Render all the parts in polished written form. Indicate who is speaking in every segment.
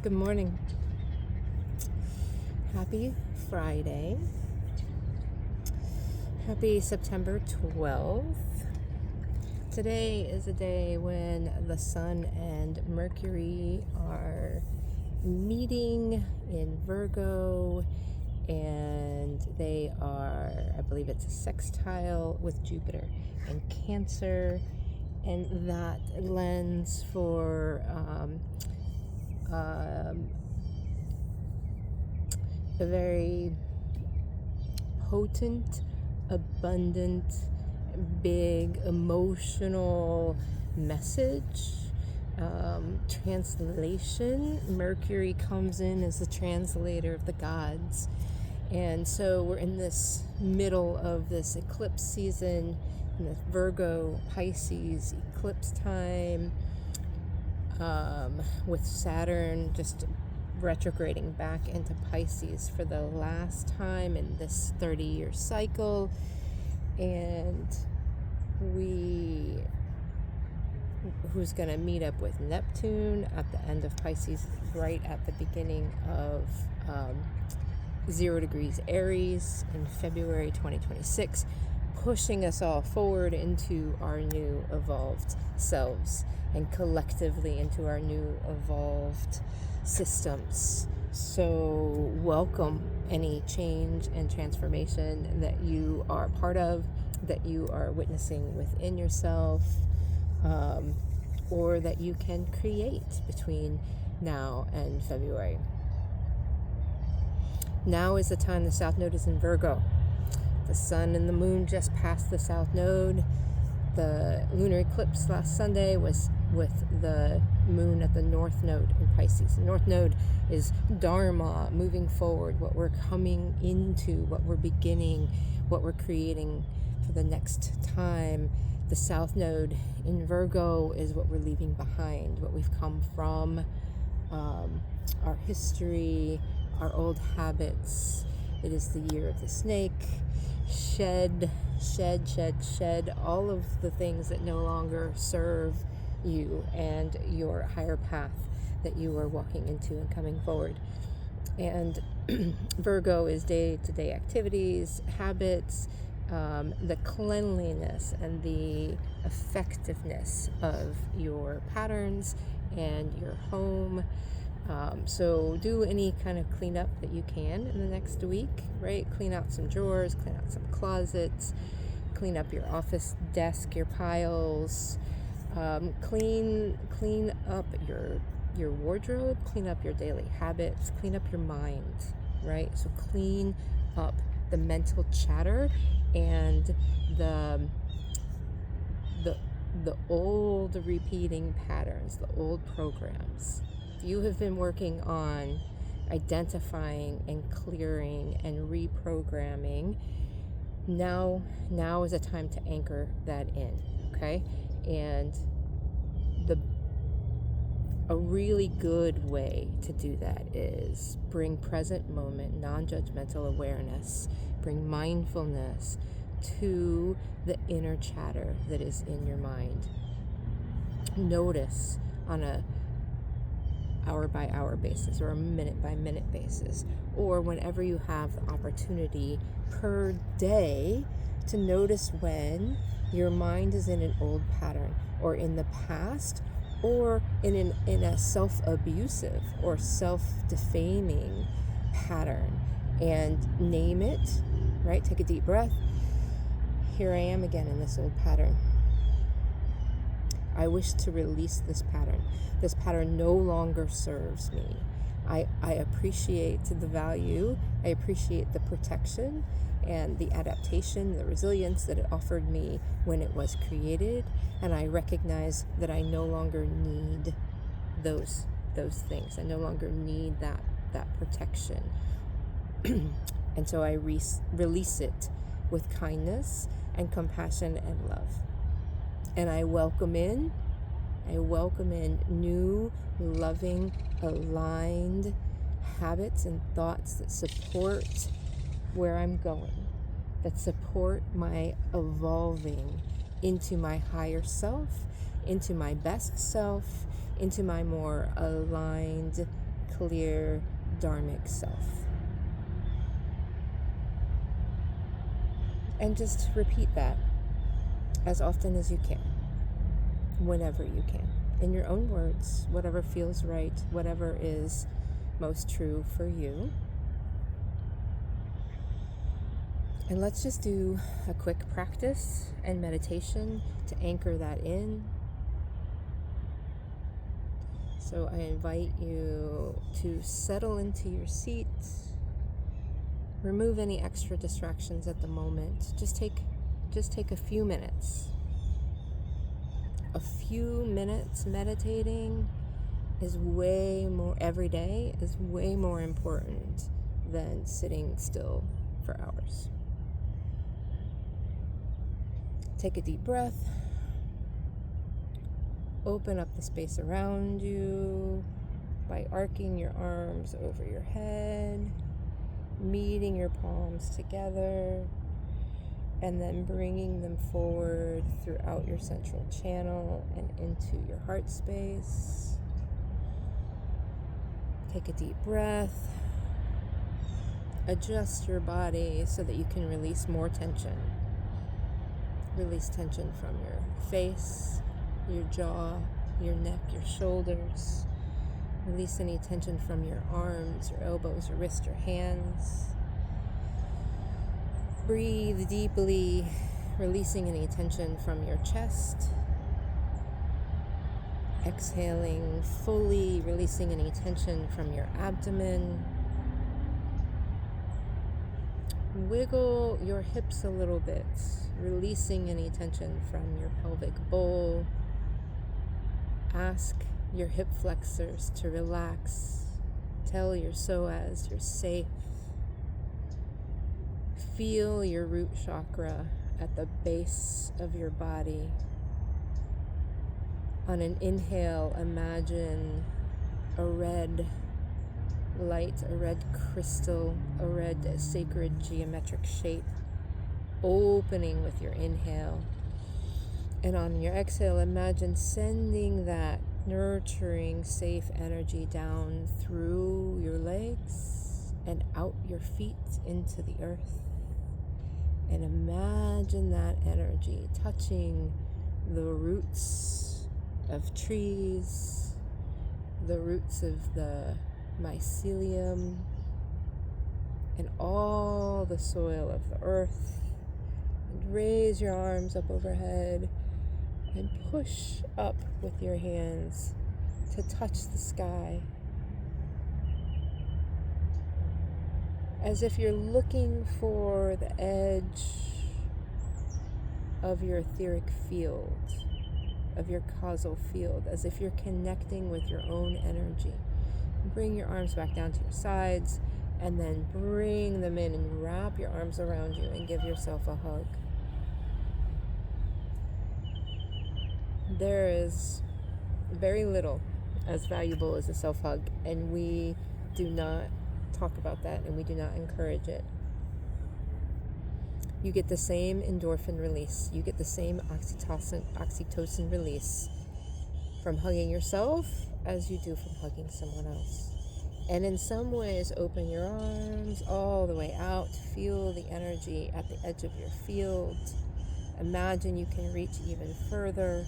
Speaker 1: Good morning. Happy Friday. Happy September 12th. Today is a day when the Sun and Mercury are meeting in Virgo, and they are, I believe it's a sextile with Jupiter in Cancer, and that lends for a very potent, abundant, big emotional message. Translation. Mercury comes in as the translator of the gods. And so we're in this middle of this eclipse season, in this Virgo Pisces eclipse time, with Saturn just retrograding back into Pisces for the last time in this 30-year cycle. And who's going to meet up with Neptune at the end of Pisces, right at the beginning of 0 degrees Aries in February 2026, pushing us all forward into our new evolved selves and collectively into our new evolved systems. So welcome any change and transformation that you are part of, that you are witnessing within yourself, or that you can create between now and February. Now is the time the South Node is in Virgo. The Sun and the Moon just passed the South Node. The lunar eclipse last Sunday was with the Moon at the North Node in Pisces. The North Node is Dharma, moving forward, what we're coming into, what we're beginning, what we're creating for the next time. The South Node in Virgo is what we're leaving behind, what we've come from, our history, our old habits. It is the year of the snake. Shed all of the things that no longer serve you and your higher path that you are walking into and coming forward. And Virgo is day-to-day activities, habits, the cleanliness and the effectiveness of your patterns and your home. So do any kind of cleanup that you can in the next week, right? Clean out some drawers, clean out some closets, clean up your office desk, your piles, clean up your wardrobe, clean up your daily habits, clean up your mind, right? So clean up the mental chatter and the old repeating patterns, the old programs. You have been working on identifying and clearing and reprogramming. Now is a time to anchor that in, okay? And a really good way to do that is bring present moment, non-judgmental awareness, bring mindfulness to the inner chatter that is in your mind. Notice on a hour-by-hour basis or a minute-by-minute basis, or whenever you have the opportunity per day, to notice when your mind is in an old pattern or in the past or in a self-abusive or self-defaming pattern, and name it, right? Take a deep breath. Here I am again in this old pattern. I wish to release this pattern. This pattern no longer serves me. I appreciate the value. I appreciate the protection and the adaptation, the resilience that it offered me when it was created. And I recognize that I no longer need those things. I no longer need that protection. And so I release it with kindness and compassion and love. And I welcome in new, loving, aligned habits and thoughts that support where I'm going, that support my evolving into my higher self, into my best self, into my more aligned clear, dharmic self. And just repeat that as often as you can, whenever you can, in your own words, whatever feels right, whatever is most true for you. And let's just do a quick practice and meditation to anchor that in. So I invite you to settle into your seat. Remove any extra distractions at the moment. Just take a few minutes. A few minutes meditating is way more, every day is way more important than sitting still for hours. Take a deep breath. Open up the space around you by arcing your arms over your head, meeting your palms together, and then bringing them forward throughout your central channel and into your heart space. Take a deep breath. Adjust your body so that you can release more tension. Release tension from your face, your jaw, your neck, your shoulders. Release any tension from your arms, your elbows, your wrists, your hands. Breathe deeply, releasing any tension from your chest. Exhaling fully, releasing any tension from your abdomen. Wiggle your hips a little bit, releasing any tension from your pelvic bowl. Ask your hip flexors to relax. Tell your psoas you're safe. Feel your root chakra at the base of your body. On an inhale, imagine a red light, a red crystal, a red sacred geometric shape opening with your inhale. And on your exhale, imagine sending that nurturing, safe energy down through your legs and out your feet into the earth. And imagine that energy touching the roots of trees, the roots of the mycelium, and all the soil of the earth. And raise your arms up overhead and push up with your hands to touch the sky, as if you're looking for the edge of your etheric field, of your causal field, as if you're connecting with your own energy. Bring your arms back down to your sides, and then bring them in and wrap your arms around you and give yourself a hug. There is very little as valuable as a self-hug, and we do not talk about that, and we do not encourage it. You get the same endorphin release, you get the same oxytocin release from hugging yourself as you do from hugging someone else. And in some ways, open your arms all the way out. Feel the energy at the edge of your field. Imagine you can reach even further.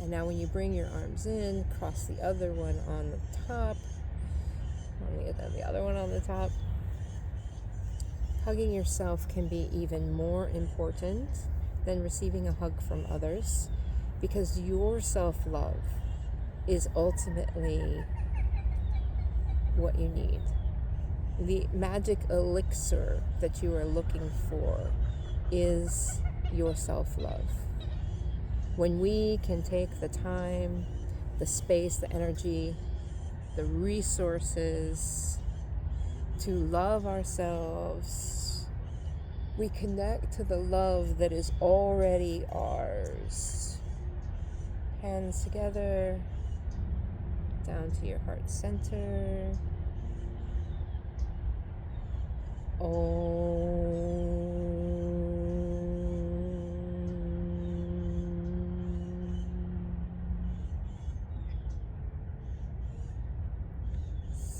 Speaker 1: And now when you bring your arms in, cross the other one on the top. The other one on the top. Hugging yourself can be even more important than receiving a hug from others, because your self-love is ultimately what you need. The magic elixir that you are looking for is your self-love. When we can take the time, the space, the energy, the resources to love ourselves, we connect to the love that is already ours. Hands together, down to your heart center.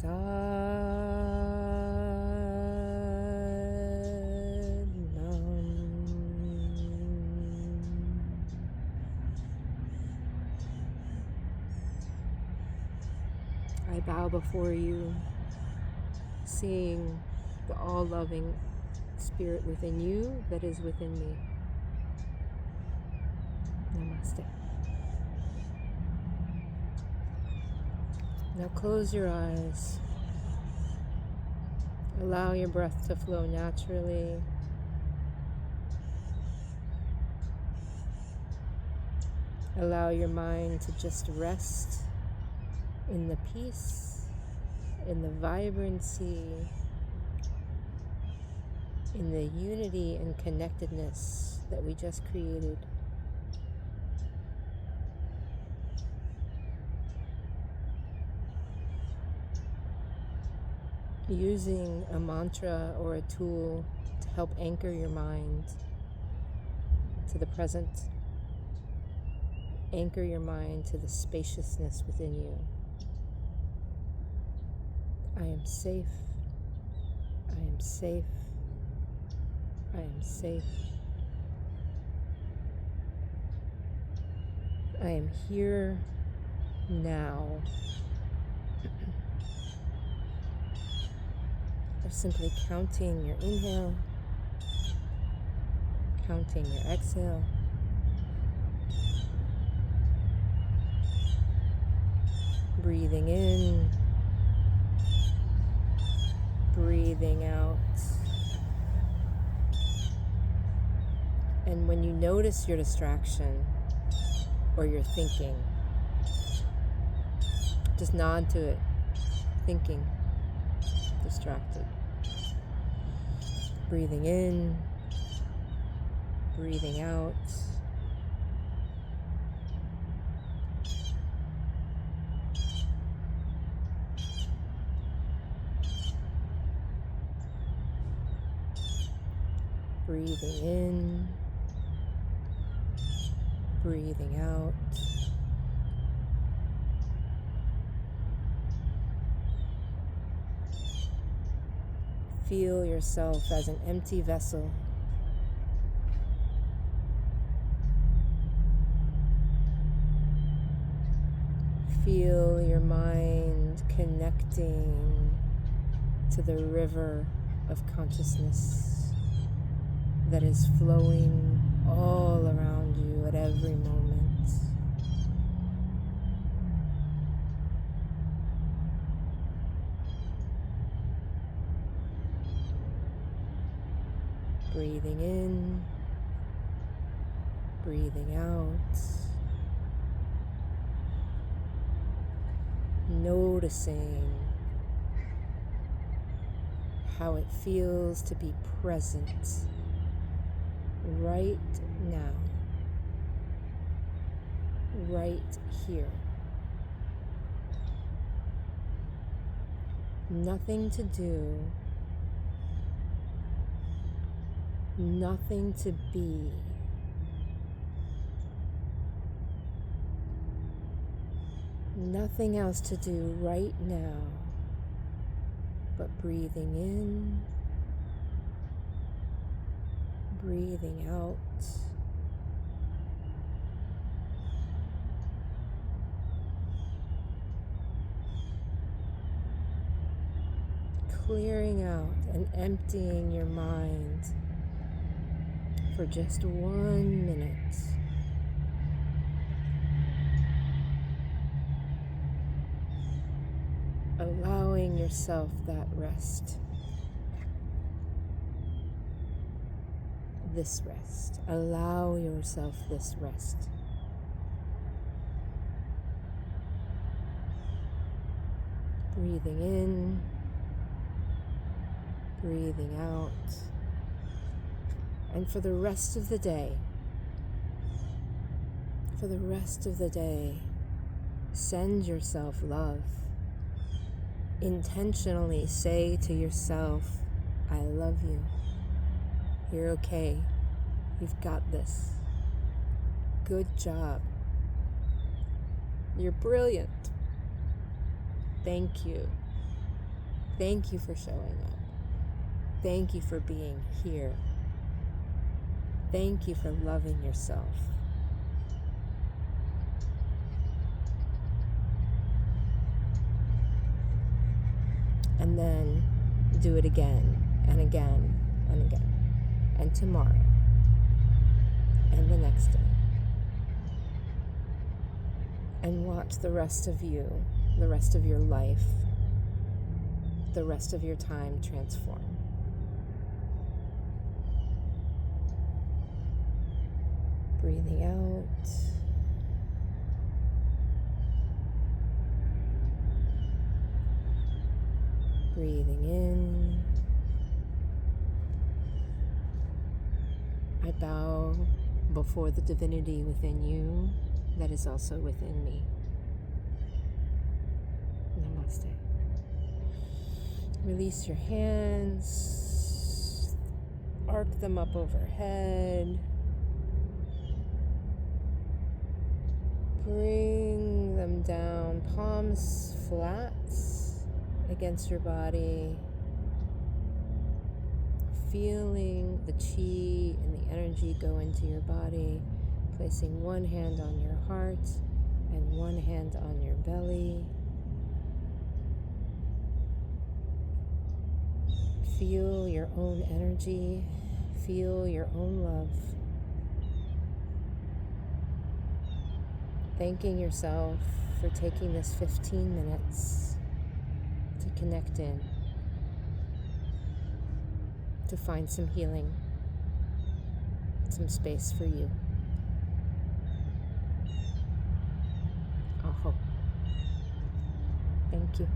Speaker 1: I bow before you, seeing the all-loving spirit within you that is within me. Namaste. Now close your eyes. Allow your breath to flow naturally. Allow your mind to just rest in the peace, in the vibrancy, in the unity and connectedness that we just created. Using a mantra or a tool to help anchor your mind to the present. Anchor your mind to the spaciousness within you. I am safe. I am safe. I am safe. I am here now. Or simply counting your inhale, counting your exhale. Breathing in, breathing out. And when you notice your distraction or your thinking, just nod to it. Thinking, distracted. Breathing in, breathing out. Breathing in, breathing out. Feel yourself as an empty vessel. Feel your mind connecting to the river of consciousness that is flowing all around you at every moment. Breathing in, breathing out, noticing how it feels to be present right now, right here. Nothing to do, nothing to be. Nothing else to do right now but breathing in, breathing out. Clearing out and emptying your mind for just 1 minute. Allowing yourself that rest. This rest. Allow yourself this rest. Breathing in, breathing out. And for the rest of the day, send yourself love. Intentionally say to yourself, I love you. You're okay. You've got this. Good job. You're brilliant. Thank you. Thank you for showing up. Thank you for being here. Thank you for loving yourself. And then do it again and again and again. And tomorrow. And the next day. And watch the rest of you, the rest of your life, the rest of your time transform. Breathing out. Breathing in. I bow before the divinity within you that is also within me. Namaste. Release your hands. Arc them up overhead. Bring them down, palms flat against your body. Feeling the chi and the energy go into your body. Placing one hand on your heart and one hand on your belly. Feel your own energy. Feel your own love. Thanking yourself for taking this 15 minutes to connect in, to find some healing, some space for you. Aho. Thank you.